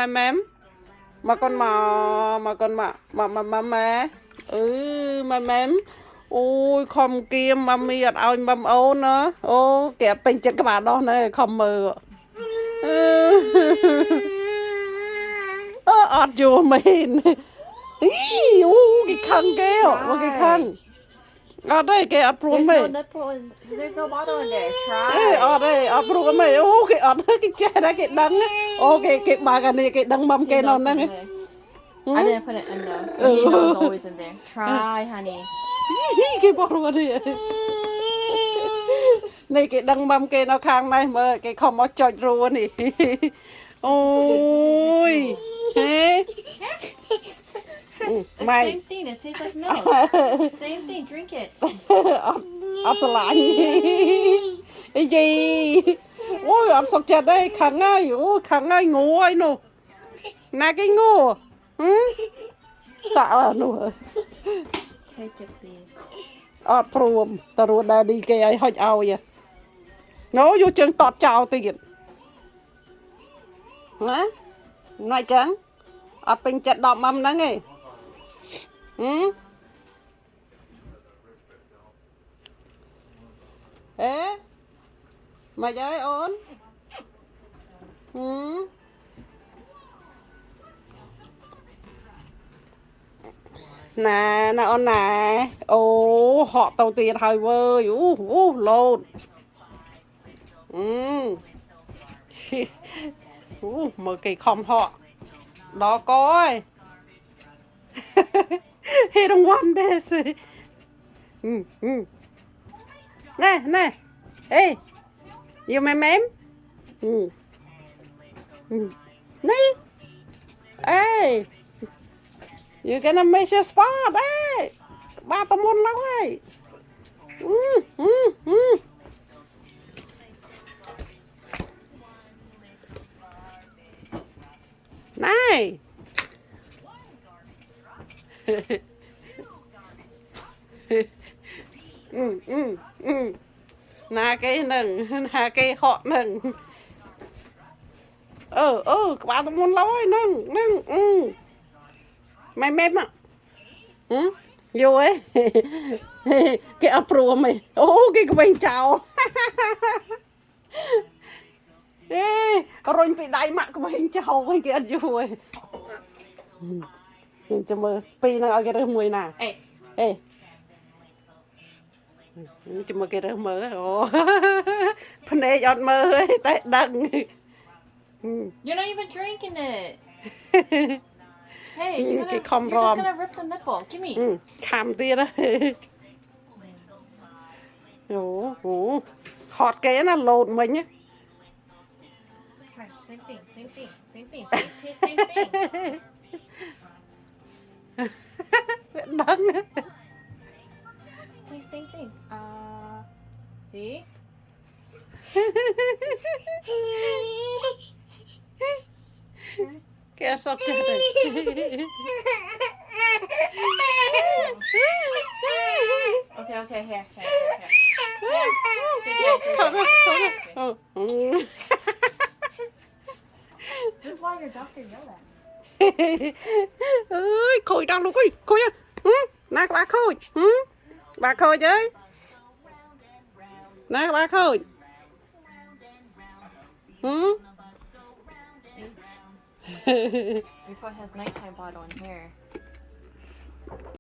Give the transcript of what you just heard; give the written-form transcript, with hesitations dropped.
mem mà con mà con mà mẹ mem ôi không kia mà mi ở ao mâm ấu nữa ô kẹp bên chân các bạn đó này không mờ ọt vô mình ý cái khăn kêu cái khăn ở đây cái ọt luôn mày There's no bottle in there. Try. ở đây ọt luôn mày ô cái ọt cái che đó cái đắng ô cái bà cái này cái đắng mâm cái nó nè I didn't put it in though. He knows it's always in there. Try, honey. cái bỏ luôn đi này cái đằng mâm cái nó khang này mà cái không có chọi luôn đi ôi thế It's the mày same thing. It tastes like milk. Same thing. Drink it. ăn salad cái gì ôi ăn sọc chè đây khang ngay ngủ ai nô nè cái ngủ sợ là nô Take it, please. ọt pruom tao rồi đã đi cái ai hơi ao vậy nó vô chân tọt chào tiền hả nói chẳng ọt bình chặt đọm mâm đó nghe ế mày chơi ổn nè nè ôn nè ô họ tàu tiền hơi vơi lộn mở cái không họ đó coi he don't want this nè nè ê yêu mem nè ê you're gonna miss your spot ê ba tao muốn lắm ấy này nà cái nừng nà cái họ nừng ba tao muốn lắm ấy nừng mày mem ạ vô ấy cái apro mày cái bên chào ê rồi bị đại mặt của bên chào cái kia vô ấy cho mơ pi nó cái rơm mùi nè ê cho mơ cái rơm mơ phần này giọt mơ ấy tại đằng You're not even drinking it. Hey, you're just gonna rip the nipple. Give me. khám tia đó hot cái nó lộn mình nhá Same thing. Same thing. đắng Same thing. See? cái sọc chết đây Okay, here. This is why your doctor yelled at. ơi khôi đang luôn khôi nè các bạn khôi bà khôi chứ nè các bạn khôi Your phone has nighttime bottle in here.